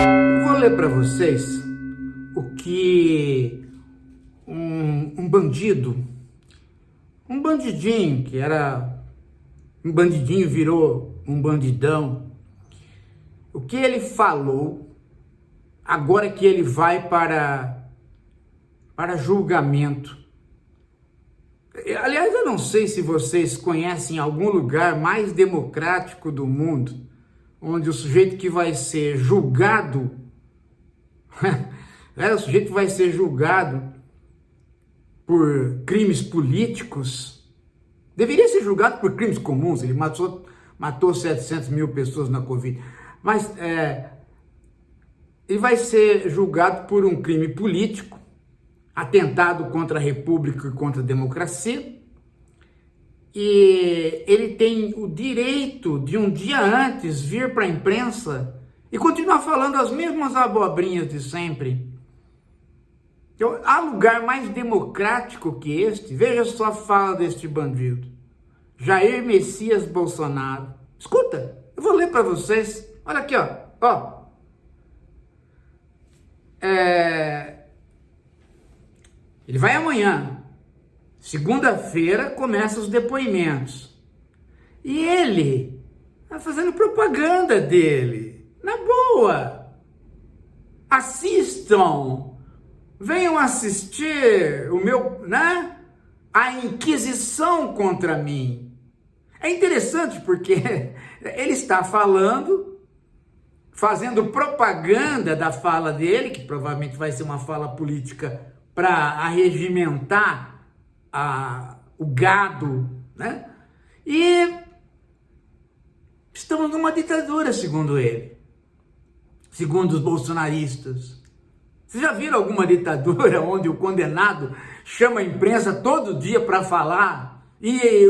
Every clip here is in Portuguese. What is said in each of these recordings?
Eu vou ler para vocês o que um bandido, um bandidinho que era um bandidinho virou um bandidão, o que ele falou agora que ele vai para julgamento. Aliás, eu não sei se vocês conhecem algum lugar mais democrático do mundo, onde o sujeito que vai ser julgado, o sujeito vai ser julgado por crimes políticos, deveria ser julgado por crimes comuns, ele matou 700 mil pessoas na Covid, mas ele vai ser julgado por um crime político, atentado contra a República e contra a democracia, e ele tem o direito de um dia antes vir para a imprensa e continuar falando as mesmas abobrinhas de sempre. Então, há lugar mais democrático que este? Veja só a fala deste bandido, Jair Messias Bolsonaro. Escuta, eu vou ler para vocês. Olha aqui, ó. Ele vai amanhã, segunda-feira, começa os depoimentos. E ele está fazendo propaganda dele. Na boa. Assistam. Venham assistir a inquisição contra mim. É interessante porque ele está fazendo propaganda da fala dele, que provavelmente vai ser uma fala política para arregimentar o gado, né? E estamos numa ditadura, segundo ele, segundo os bolsonaristas. Vocês já viram alguma ditadura onde o condenado chama a imprensa todo dia para falar e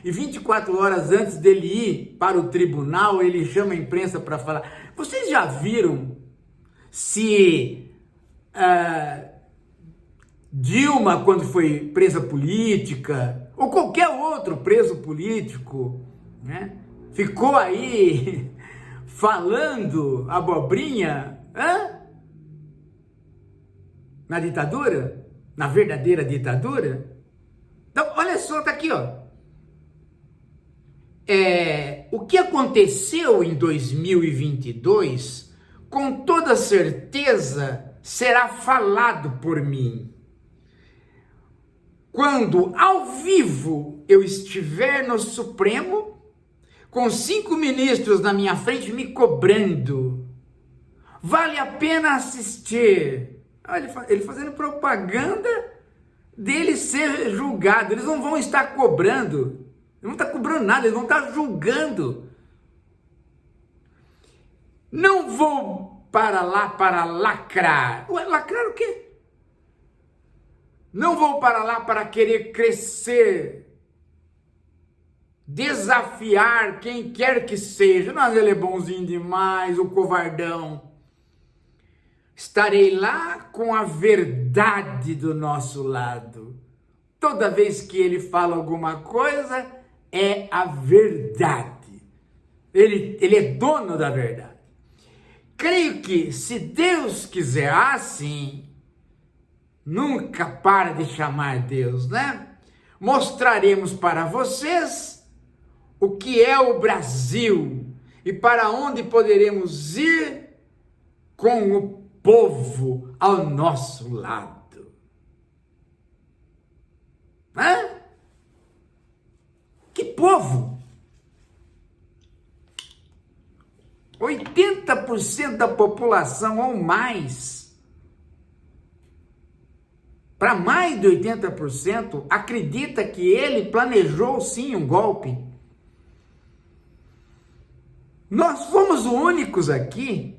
24 horas antes dele ir para o tribunal, ele chama a imprensa para falar? Vocês já viram se Dilma, quando foi presa política, ou qualquer outro preso político, né, ficou aí falando abobrinha, na ditadura? Na verdadeira ditadura? Então, olha só, tá aqui, ó. O que aconteceu em 2022, com toda certeza, será falado por mim. Quando, ao vivo, eu estiver no Supremo, com 5 ministros na minha frente me cobrando, vale a pena assistir. Ele fazendo propaganda dele ser julgado. Eles não vão estar cobrando, eles não estão cobrando nada, eles vão estar julgando. Não vou para lá para lacrar. Ué, lacrar o quê? Não vou para lá para querer crescer, desafiar quem quer que seja. Não, ele é bonzinho demais, o covardão. Estarei lá com a verdade do nosso lado. Toda vez que ele fala alguma coisa, é a verdade. Ele é dono da verdade. Creio que, se Deus quiser assim, nunca para de chamar Deus, né? Mostraremos para vocês o que é o Brasil e para onde poderemos ir com o povo ao nosso lado. Que povo? 80% da população ou mais, para mais de 80%, acredita que ele planejou sim um golpe. Nós fomos os únicos aqui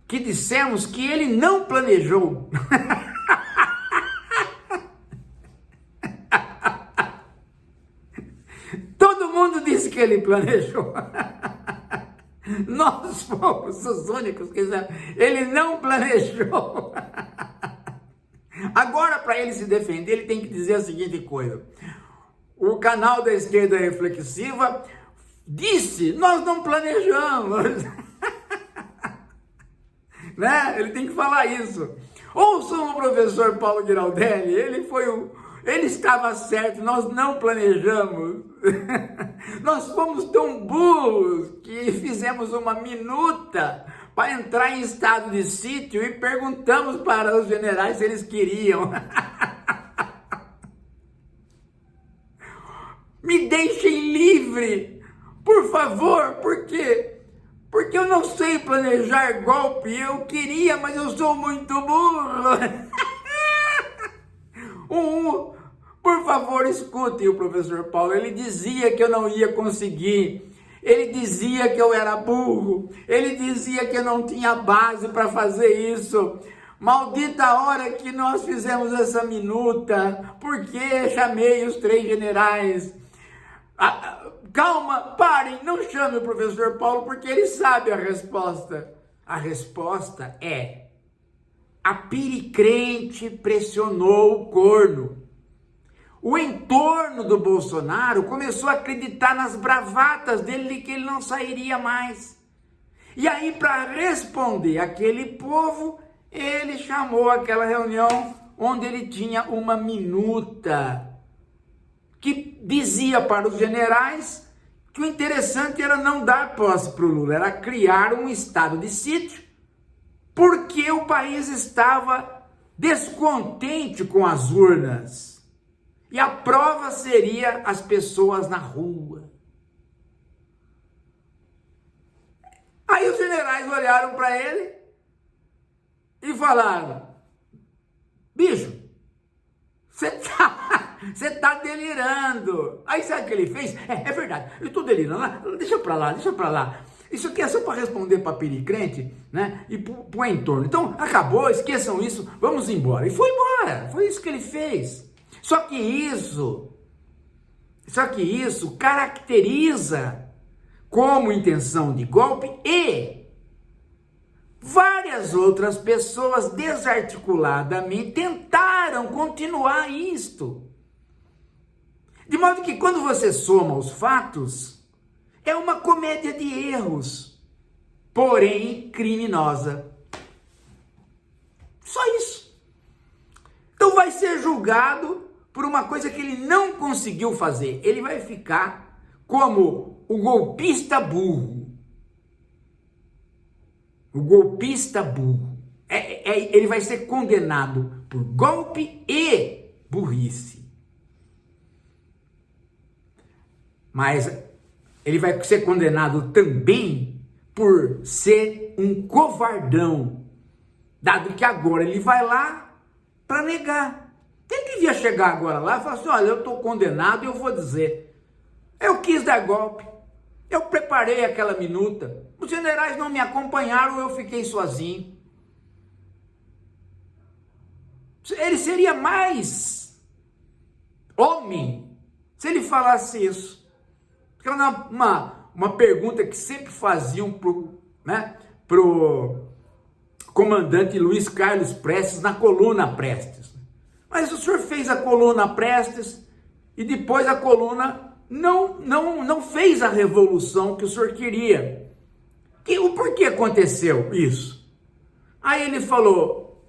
que dissemos que ele não planejou. Todo mundo disse que ele planejou. Nós fomos os únicos que disseram, ele não planejou. Agora, para ele se defender, ele tem que dizer a seguinte coisa: o canal da Esquerda Reflexiva disse, nós não planejamos. né? Ele tem que falar isso. Ouçam o professor Paulo Giraldelli, ele estava certo, nós não planejamos. Nós fomos tão burros que fizemos uma minuta para entrar em estado de sítio e perguntamos para os generais se eles queriam. Me deixem livre, por favor, por quê? Porque eu não sei planejar golpe, eu queria, mas eu sou muito burro. Por favor, escute o professor Paulo, ele dizia que eu não ia conseguir, ele dizia que eu era burro, ele dizia que eu não tinha base para fazer isso. Maldita a hora que nós fizemos essa minuta, porque chamei os 3 generais. Calma, parem, não chame o professor Paulo, porque ele sabe a resposta. A resposta é: a piricrente pressionou o corno. O entorno do Bolsonaro começou a acreditar nas bravatas dele, que ele não sairia mais. E aí, para responder aquele povo, ele chamou aquela reunião onde ele tinha uma minuta que dizia para os generais que o interessante era não dar posse para o Lula, era criar um estado de sítio, porque o país estava descontente com as urnas. E a prova seria as pessoas na rua. Aí os generais olharam para ele e falaram: bicho, você tá delirando. Aí sabe o que ele fez? É verdade, eu tô delirando, deixa pra lá. Isso aqui é só para responder para piricrente, né? E pro entorno. Então, acabou, esqueçam isso, vamos embora. E foi embora, foi isso que ele fez. Só que isso caracteriza como intenção de golpe, e várias outras pessoas desarticuladamente tentaram continuar isto. De modo que quando você soma os fatos, é uma comédia de erros, porém criminosa. Só isso. Então vai ser julgado por uma coisa que ele não conseguiu fazer. Ele vai ficar como o golpista burro. O golpista burro. Ele vai ser condenado por golpe e burrice. Mas ele vai ser condenado também por ser um covardão, dado que agora ele vai lá para negar. Ele devia chegar agora lá e falar assim: olha, eu estou condenado e eu vou dizer, eu quis dar golpe, eu preparei aquela minuta, os generais não me acompanharam, eu fiquei sozinho. Ele seria mais homem se ele falasse isso. Uma pergunta que sempre faziam pro comandante Luiz Carlos Prestes na coluna Prestes. Mas o senhor fez a coluna Prestes e depois a coluna não fez a revolução que o senhor queria. Por que aconteceu isso? Aí ele falou: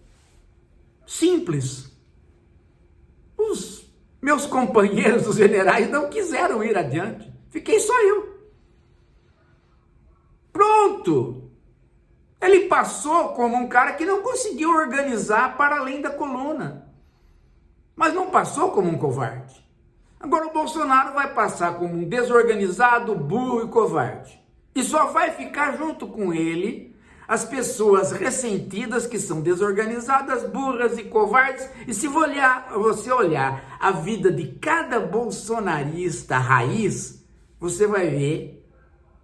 simples. Os meus companheiros, os generais, não quiseram ir adiante. Fiquei só eu. Pronto. Ele passou como um cara que não conseguiu organizar para além da coluna. Mas não passou como um covarde. Agora o Bolsonaro vai passar como um desorganizado, burro e covarde. E só vai ficar junto com ele as pessoas ressentidas, que são desorganizadas, burras e covardes. E se você olhar a vida de cada bolsonarista raiz, você vai ver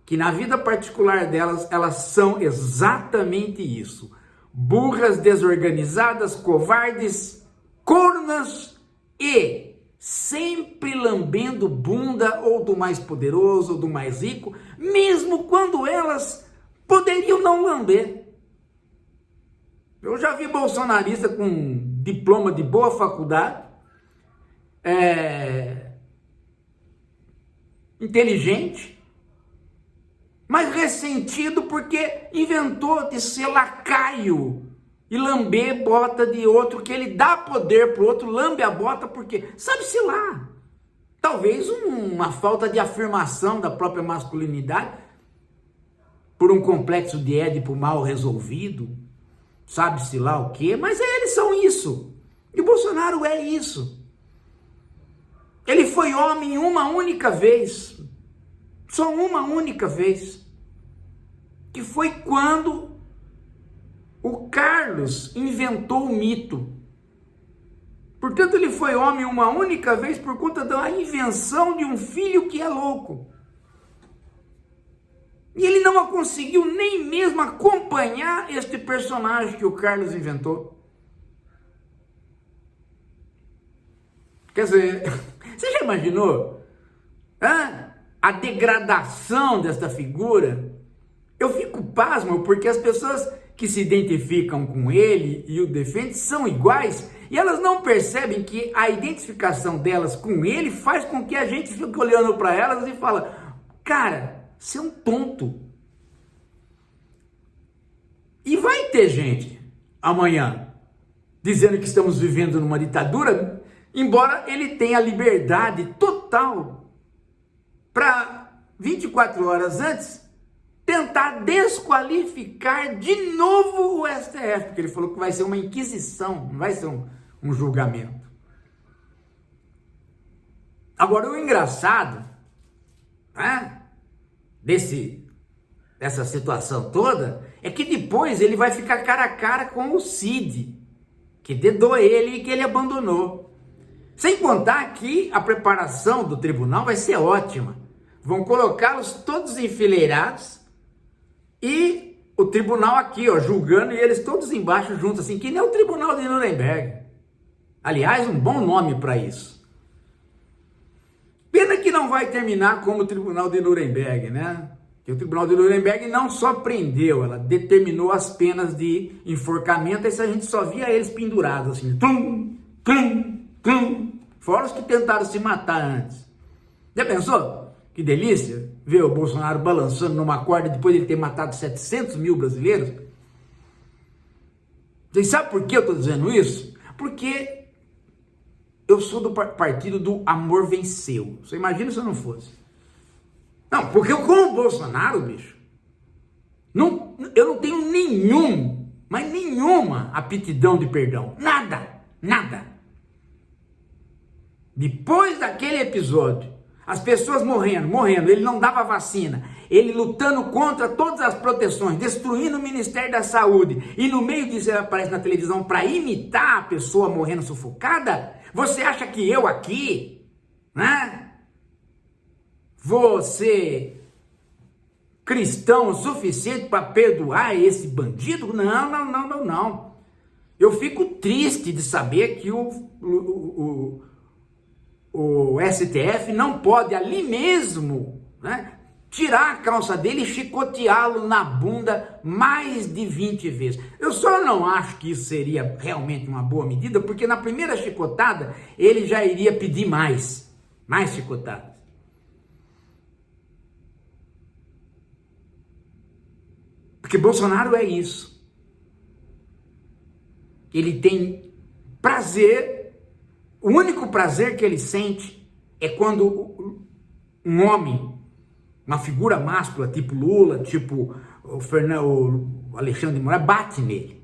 que na vida particular delas, elas são exatamente isso. Burras, desorganizadas, covardes, cornas e sempre lambendo bunda ou do mais poderoso ou do mais rico, mesmo quando elas poderiam não lamber. Eu já vi bolsonarista com diploma de boa faculdade, inteligente, mas ressentido porque inventou de ser lacaio e lamber bota de outro, que ele dá poder para o outro, lambe a bota porque, sabe-se lá, talvez uma falta de afirmação da própria masculinidade, por um complexo de Édipo mal resolvido, sabe-se lá o quê, mas eles são isso, e o Bolsonaro é isso. Ele foi homem uma única vez, só uma única vez, que foi quando o Carlos inventou o mito. Portanto, ele foi homem uma única vez por conta da invenção de um filho que é louco. E ele não conseguiu nem mesmo acompanhar este personagem que o Carlos inventou. Quer dizer, você já imaginou a degradação desta figura? Eu fico pasmo porque as pessoas que se identificam com ele e o defendem são iguais e elas não percebem que a identificação delas com ele faz com que a gente fique olhando para elas e fala, cara, você é um tonto. E vai ter gente amanhã dizendo que estamos vivendo numa ditadura, embora ele tenha liberdade total para 24 horas antes tentar desqualificar de novo o STF, porque ele falou que vai ser uma inquisição, não vai ser um julgamento. Agora, o engraçado dessa situação toda é que depois ele vai ficar cara a cara com o Cid, que dedou ele e que ele abandonou. Sem contar que a preparação do tribunal vai ser ótima. Vão colocá-los todos enfileirados e o tribunal aqui, ó, julgando, e eles todos embaixo juntos, assim, que nem o tribunal de Nuremberg. Aliás, um bom nome para isso. Pena que não vai terminar como o tribunal de Nuremberg, né? Que o tribunal de Nuremberg não só prendeu, ela determinou as penas de enforcamento, e a gente só via eles pendurados, assim, tum, tum, tum, fora os que tentaram se matar antes. Já pensou? Que delícia ver o Bolsonaro balançando numa corda depois de ele ter matado 700 mil brasileiros. Vocês sabem por que eu estou dizendo isso? Porque eu sou do partido do amor venceu. Você imagina se eu não fosse? Não, porque eu com o Bolsonaro, bicho, eu não tenho mas nenhuma aptidão de perdão. Nada. Depois daquele episódio, as pessoas morrendo, ele não dava vacina, ele lutando contra todas as proteções, destruindo o Ministério da Saúde, e no meio disso ele aparece na televisão para imitar a pessoa morrendo sufocada. Você acha que eu aqui, né, vou ser cristão o suficiente para perdoar esse bandido? Não. Eu fico triste de saber que o STF não pode ali mesmo, né, tirar a calça dele e chicoteá-lo na bunda mais de 20 vezes. Eu só não acho que isso seria realmente uma boa medida, porque na primeira chicotada ele já iria pedir mais chicotadas. Porque Bolsonaro é isso. Ele tem prazer. O único prazer que ele sente é quando um homem, uma figura máscula, tipo Lula, tipo o Alexandre de Moraes, bate nele.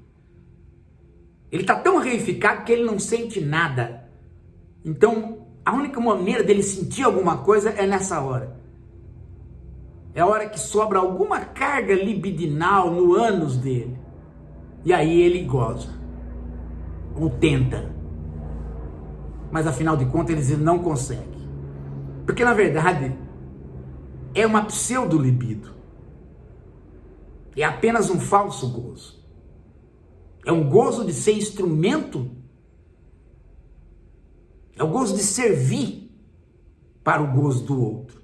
Ele está tão reificado que ele não sente nada. Então, a única maneira dele sentir alguma coisa é nessa hora. É a hora que sobra alguma carga libidinal no ânus dele. E aí ele goza. Ou tenta. Mas afinal de contas ele não consegue. Porque na verdade é uma pseudo-libido. É apenas um falso gozo. É um gozo de ser instrumento. É o gozo de servir para o gozo do outro.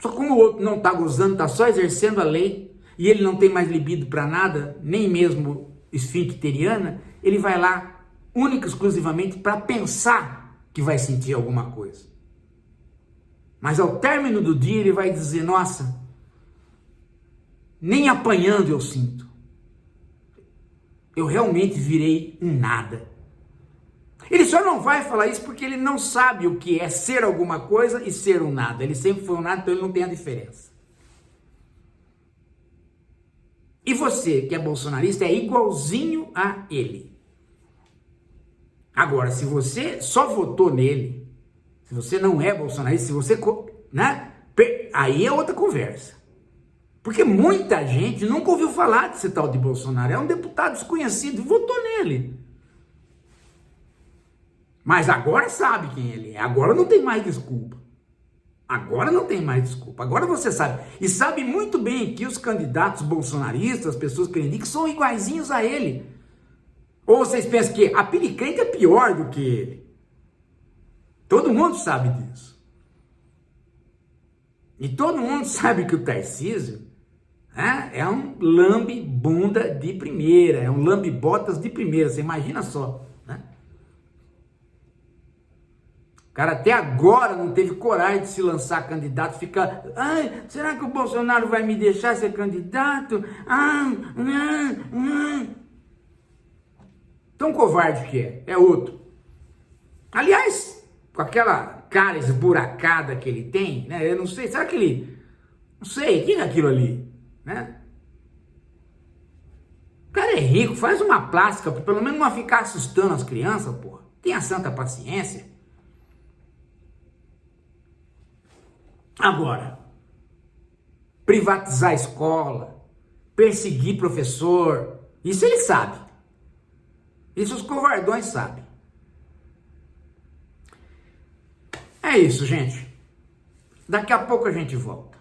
Só como o outro não está gozando, está só exercendo a lei, e ele não tem mais libido para nada, nem mesmo esfincteriana, ele vai lá única e exclusivamente para pensar que vai sentir alguma coisa. Mas ao término do dia ele vai dizer, nossa, nem apanhando eu sinto. Eu realmente virei um nada. Ele só não vai falar isso porque ele não sabe o que é ser alguma coisa e ser um nada. Ele sempre foi um nada, então ele não tem a diferença. E você, que é bolsonarista, é igualzinho a ele. Agora, se você só votou nele, se você não é bolsonarista, se você, né, aí é outra conversa. Porque muita gente nunca ouviu falar desse tal de Bolsonaro. É um deputado desconhecido e votou nele. Mas agora sabe quem ele é. Agora não tem mais desculpa. Agora não tem mais desculpa. Agora você sabe. E sabe muito bem que os candidatos bolsonaristas, as pessoas que ele indica, são iguaizinhos a ele. Ou vocês pensam que a Pinicrente é pior do que ele? Todo mundo sabe disso. E todo mundo sabe que o Tarcísio é um lambe-bunda de primeira, é um lambe-botas de primeira, você imagina só, né? O cara até agora não teve coragem de se lançar candidato, fica, ai, será que o Bolsonaro vai me deixar ser candidato? Tão covarde que é outro. Aliás, com aquela cara esburacada que ele tem, né? Eu não sei, será que ele, não sei, o que é aquilo ali? Né? O cara é rico, faz uma plástica, pelo menos não ficar assustando as crianças, porra. Tenha santa paciência. Agora, privatizar a escola, perseguir professor, isso ele sabe. Isso os covardões sabem. É isso, gente. Daqui a pouco a gente volta.